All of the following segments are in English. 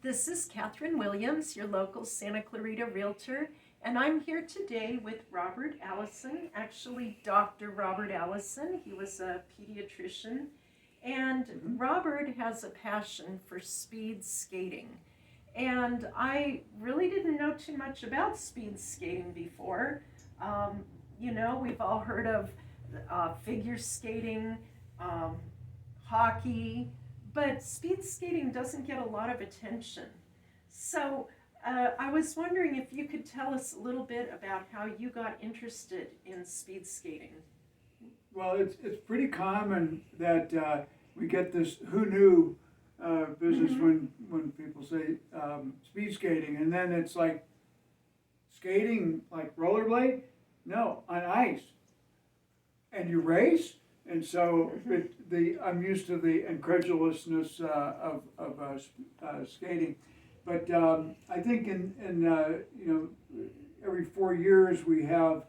This is Catherine Williams, your local Santa Clarita Realtor, and I'm here today with Robert Allison, actually Dr. Robert Allison. He was a pediatrician, and Robert has a passion for speed skating. And I really didn't know too much about speed skating before. We've all heard of figure skating, um, hockey, but speed skating doesn't get a lot of attention. So I was wondering if you could tell us a little bit about how you got interested in speed skating. Well, it's pretty common that we get this "who knew" business when people say speed skating, and then it's like skating like rollerblade. No, on ice, and you race. And so I'm used to the incredulousness of skating, but I think in every 4 years we have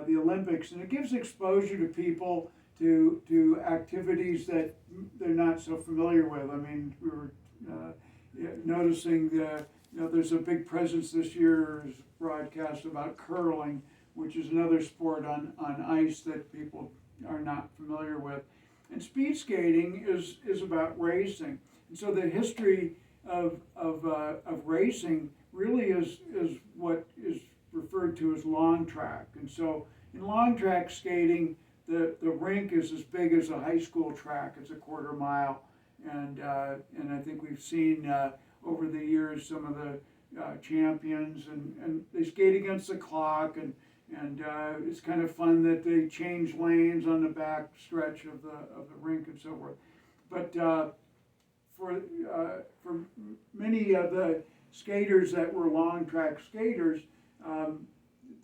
the Olympics, and it gives exposure to people to activities that they're not so familiar with. I mean, we were noticing there's a big presence this year's broadcast about curling, which is another sport on ice that people are not familiar with. And speed skating is about racing. And so the history of racing really is what is referred to as long track. And so in long track skating, the rink is as big as a high school track. It's a quarter mile. And I think we've seen over the years some of the champions, and they skate against the clock, and it's kind of fun that they change lanes on the back stretch of the rink and so forth. But for many of the skaters that were long track skaters,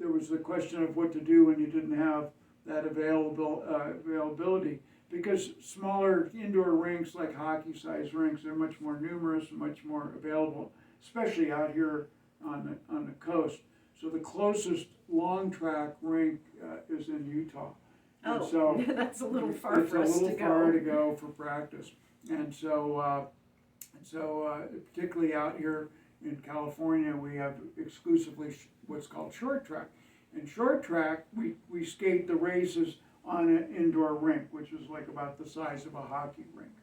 there was the question of what to do when you didn't have that availability. Because smaller indoor rinks like hockey-sized rinks are much more numerous and much more available, especially out here on the coast. So the closest long track rink is in Utah. And so that's a little far for us to go. It's a little far to go for practice. And so particularly out here in California, we have exclusively what's called short track. In short track, we skate the races on an indoor rink, which is like about the size of a hockey rink.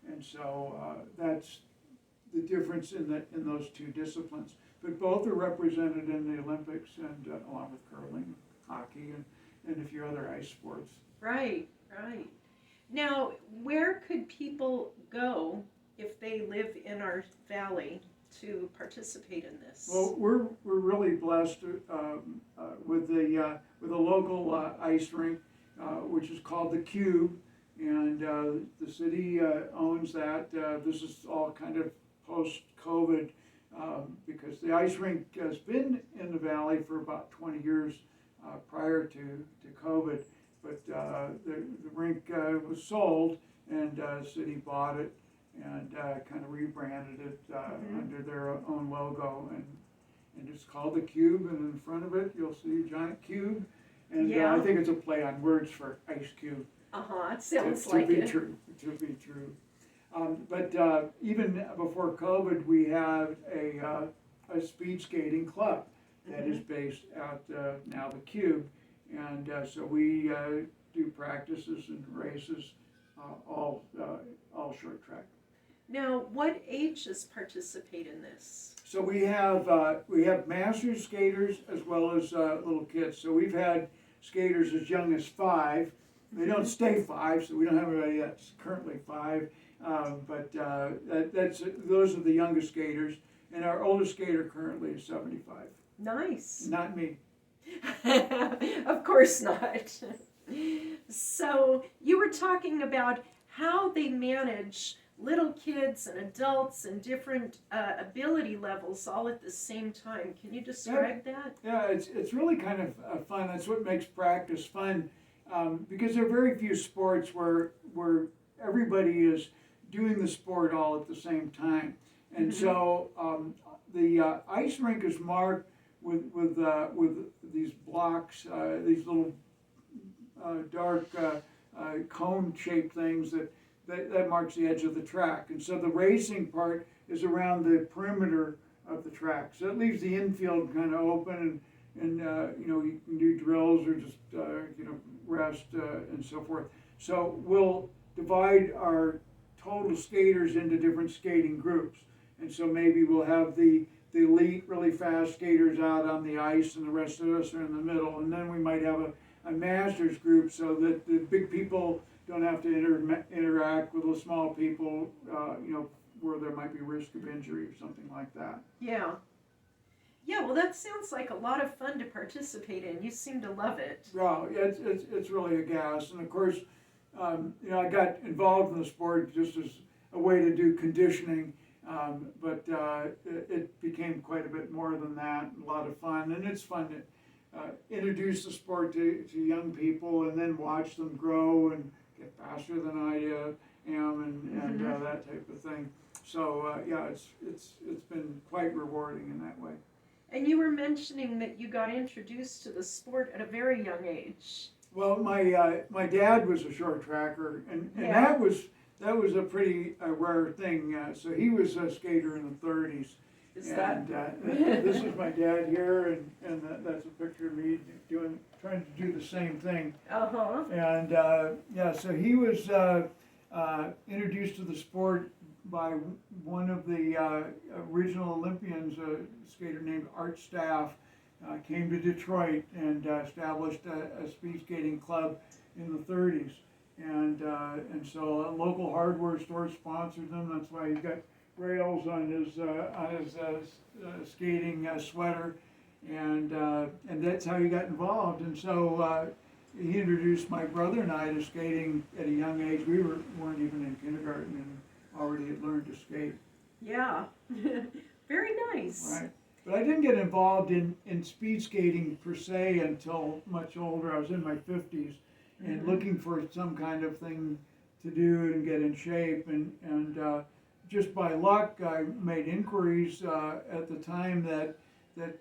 And so that's the difference in those two disciplines. But both are represented in the Olympics, and along with curling, hockey, and a few other ice sports. Right. Now, where could people go if they live in our valley to participate in this? Well, we're really blessed with the local ice rink, which is called the Cube, and the city owns that. This is all kind of post-COVID. Because the ice rink has been in the valley for about 20 years prior to COVID, but the rink was sold, and the city bought it and kind of rebranded it under their own logo, and it's called the Cube, and in front of it you'll see a giant cube, and I think it's a play on words for ice cube. It sounds like it. To be true. But even before COVID, we had a speed skating club that is based out now the Cube, and so we do practices and races, all short track. Now, what ages participate in this? So we have master skaters as well as little kids. So we've had skaters as young as 5. They don't stay 5, so we don't have anybody that's currently 5. But those are the youngest skaters, and our oldest skater currently is 75. Nice. Not me. Of course not. So you were talking about how they manage little kids and adults and different ability levels all at the same time. Can you describe that? Yeah, it's really kind of fun. That's what makes practice fun, because there are very few sports where everybody is doing the sport all at the same time. And so the ice rink is marked with these blocks, these little dark cone-shaped things that marks the edge of the track. And so the racing part is around the perimeter of the track. So it leaves the infield kind of open, and you know, you can do drills or just you know, rest and so forth. So we'll divide our total skaters into different skating groups, and so maybe we'll have the elite, really fast skaters out on the ice, and the rest of us are in the middle, and then we might have a masters group so that the big people don't have to interact with the small people, you know, where there might be risk of injury or something like that. Yeah. Yeah, well, that sounds like a lot of fun to participate in. You seem to love it. Well, yeah, it's really a gas, and of course, you know, I got involved in the sport just as a way to do conditioning, but it became quite a bit more than that. A lot of fun, and it's fun to introduce the sport to young people, and then watch them grow and get faster than I am, and that type of thing. So yeah, it's been quite rewarding in that way. And you were mentioning that you got introduced to the sport at a very young age. Well, my dad was a short tracker, and Yeah. that was a pretty rare thing. So he was a skater in the 30s. Is And that? this is my dad here, and that's a picture of me trying to do the same thing. Uh-huh. And yeah, so he was introduced to the sport by one of the original Olympians, a skater named Art Staff, came to Detroit and established a speed skating club in the 30s. And so a local hardware store sponsored them. That's why he's got rails on his skating sweater, and that's how he got involved. And so he introduced my brother and I to skating at a young age. We weren't even in kindergarten and already had learned to skate. Yeah. Very nice. Right. But I didn't get involved in speed skating per se until much older. I was in my 50s and looking for some kind of thing to do and get in shape. And just by luck, I made inquiries at the time that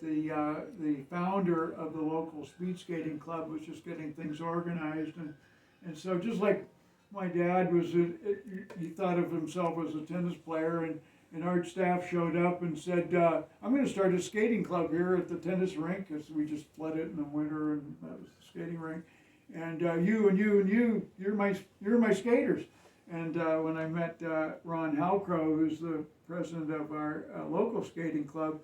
the founder of the local speed skating club was just getting things organized. And so just like my dad was, he thought of himself as a tennis player, and Art Staff showed up and said, I'm going to start a skating club here at the tennis rink, because we just flooded it in the winter, and that was the skating rink. And you're my skaters. And when I met Ron Halcrow, who's the president of our local skating club,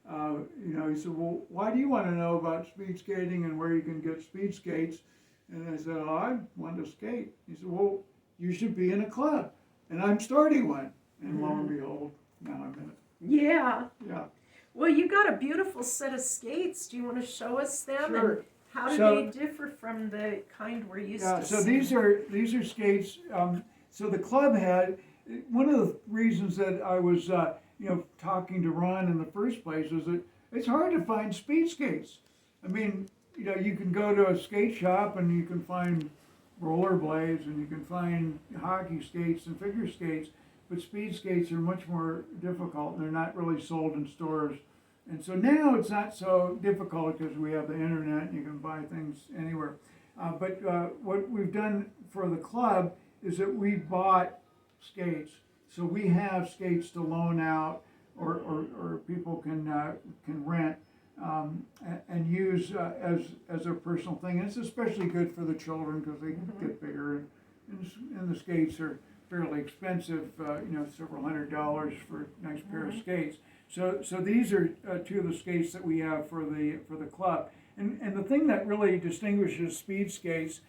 you know, he said, well, why do you want to know about speed skating and where you can get speed skates? And I said, oh, I want to skate. He said, well, you should be in a club. And I'm starting one. And lo and behold, now I'm in it. Yeah. Yeah. Well, you got a beautiful set of skates. Do you want to show us them? Sure. And how do So- they differ from the kind we're used Yeah, to so seeing? these are skates. So the club had, one of the reasons that I was you know, talking to Ron in the first place is that it's hard to find speed skates. I mean, you know, you can go to a skate shop and you can find rollerblades and you can find hockey skates and figure skates, but speed skates are much more difficult, and they're not really sold in stores. And so now it's not so difficult because we have the internet and you can buy things anywhere. But what we've done for the club is that we bought skates. So we have skates to loan out, or people can rent and use as a personal thing. And it's especially good for the children because they get bigger, and the skates are fairly expensive. You know, several $100s for a nice pair of skates. So these are two of the skates that we have for the club. And the thing that really distinguishes speed skates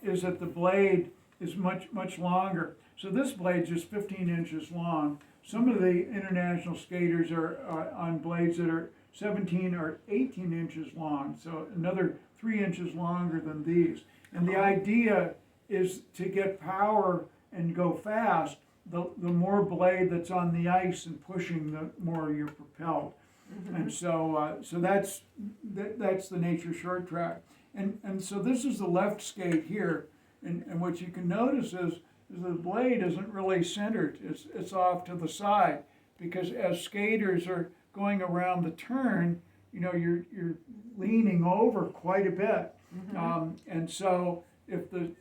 is that the blade is much longer. So this blade's just 15 inches long. Some of the international skaters are on blades that are 17 or 18 inches long, so another 3 inches longer than these. And the idea is to get power and go fast, the more blade that's on the ice and pushing, the more you're propelled. And so that's the nature short track. And so this is the left skate here, and what you can notice is the blade isn't really centered. It's off to the side, because as skaters are going around the turn, you know, you're leaning over quite a bit. And so if the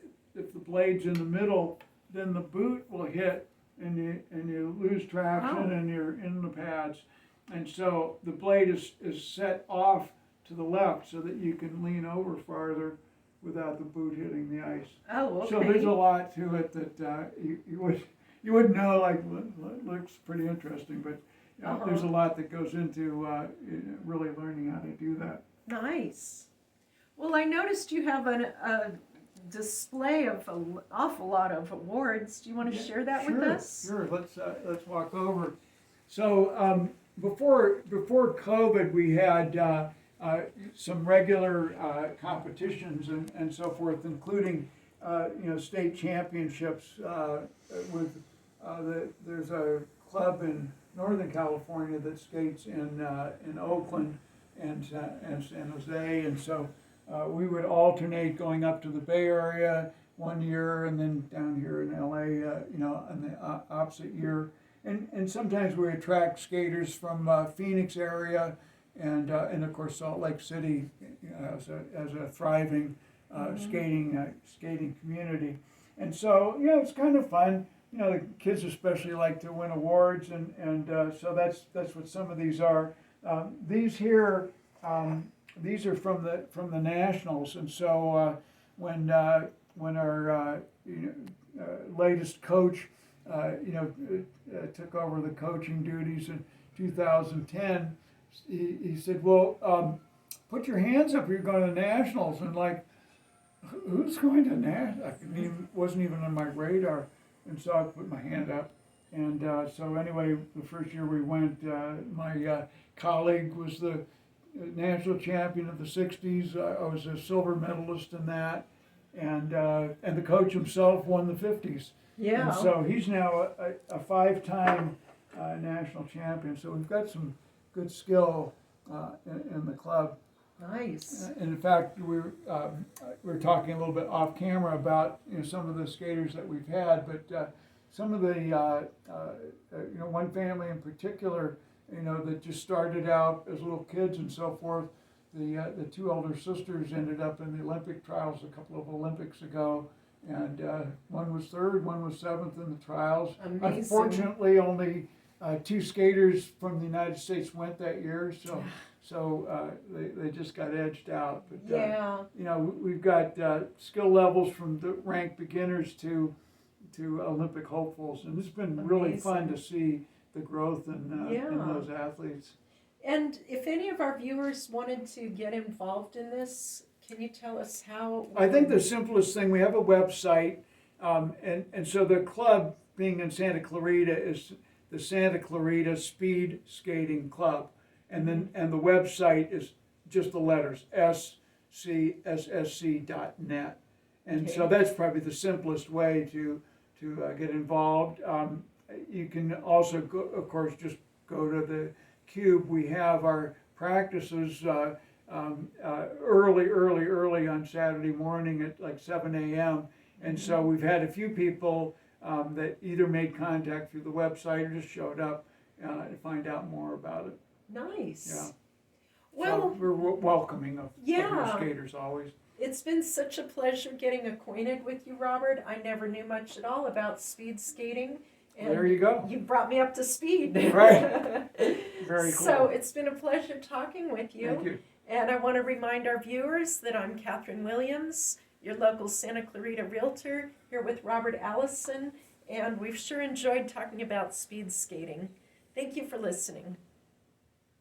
blade's in the middle, then the boot will hit and you lose traction Oh. and you're in the pads. And so the blade is set off to the left so that you can lean over farther without the boot hitting the ice. Oh, okay. So there's a lot to it that you wouldn't know. Like looks pretty interesting, but there's a lot that goes into really learning how to do that. Nice. Well, I noticed you have a display of an awful lot of awards. Do you want to share that with us? Sure. Let's walk over. So before COVID, we had some regular competitions and so forth, including state championships with there's a club in Northern California that skates in Oakland and San Jose, and so we would alternate going up to the Bay Area one year and then down here in LA, in the opposite year. And sometimes we attract skaters from Phoenix area and of course Salt Lake City as a thriving skating community. And so it's kind of fun. The kids especially like to win awards, and so that's what some of these are. These here, these are from the nationals, and so when our latest coach took over the coaching duties in 2010, he said, "Well, put your hands up. You're going to nationals." And like, who's going to nationals? Wasn't even on my radar. And so I put my hand up. And so anyway, the first year we went, my colleague was the national champion of the 60s. I was a silver medalist in that. And the coach himself won the 50s. Yeah. And so he's now a 5-time national champion. So we've got some good skill in the club. Nice. And in fact, we were talking a little bit off camera about some of the skaters that we've had, but some of the one family in particular, that just started out as little kids and so forth. The two elder sisters ended up in the Olympic trials a couple of Olympics ago, and one was third, one was seventh in the trials. Amazing. Unfortunately, only 2 skaters from the United States went that year, so they just got edged out. But we've got skill levels from the ranked beginners to Olympic hopefuls, and it's been really fun to see the growth in those athletes. And if any of our viewers wanted to get involved in this, can you tell us how? I think the simplest thing, we have a website, and so the club being in Santa Clarita is the Santa Clarita Speed Skating Club. And the website is just the letters, scssc.net. And so that's probably the simplest way to get involved. You can also, of course, just go to the Cube. We have our practices early on Saturday morning at like 7 a.m. And so we've had a few people that either made contact through the website or just showed up to find out more about it. Nice. Yeah. Well, so we're welcoming of your skaters always. It's been such a pleasure getting acquainted with you, Robert. I never knew much at all about speed skating. And there you go. You brought me up to speed. Right. Very cool. So it's been a pleasure talking with you. Thank you. And I want to remind our viewers that I'm Catherine Williams, your local Santa Clarita Realtor, here with Robert Allison, and we've sure enjoyed talking about speed skating. Thank you for listening.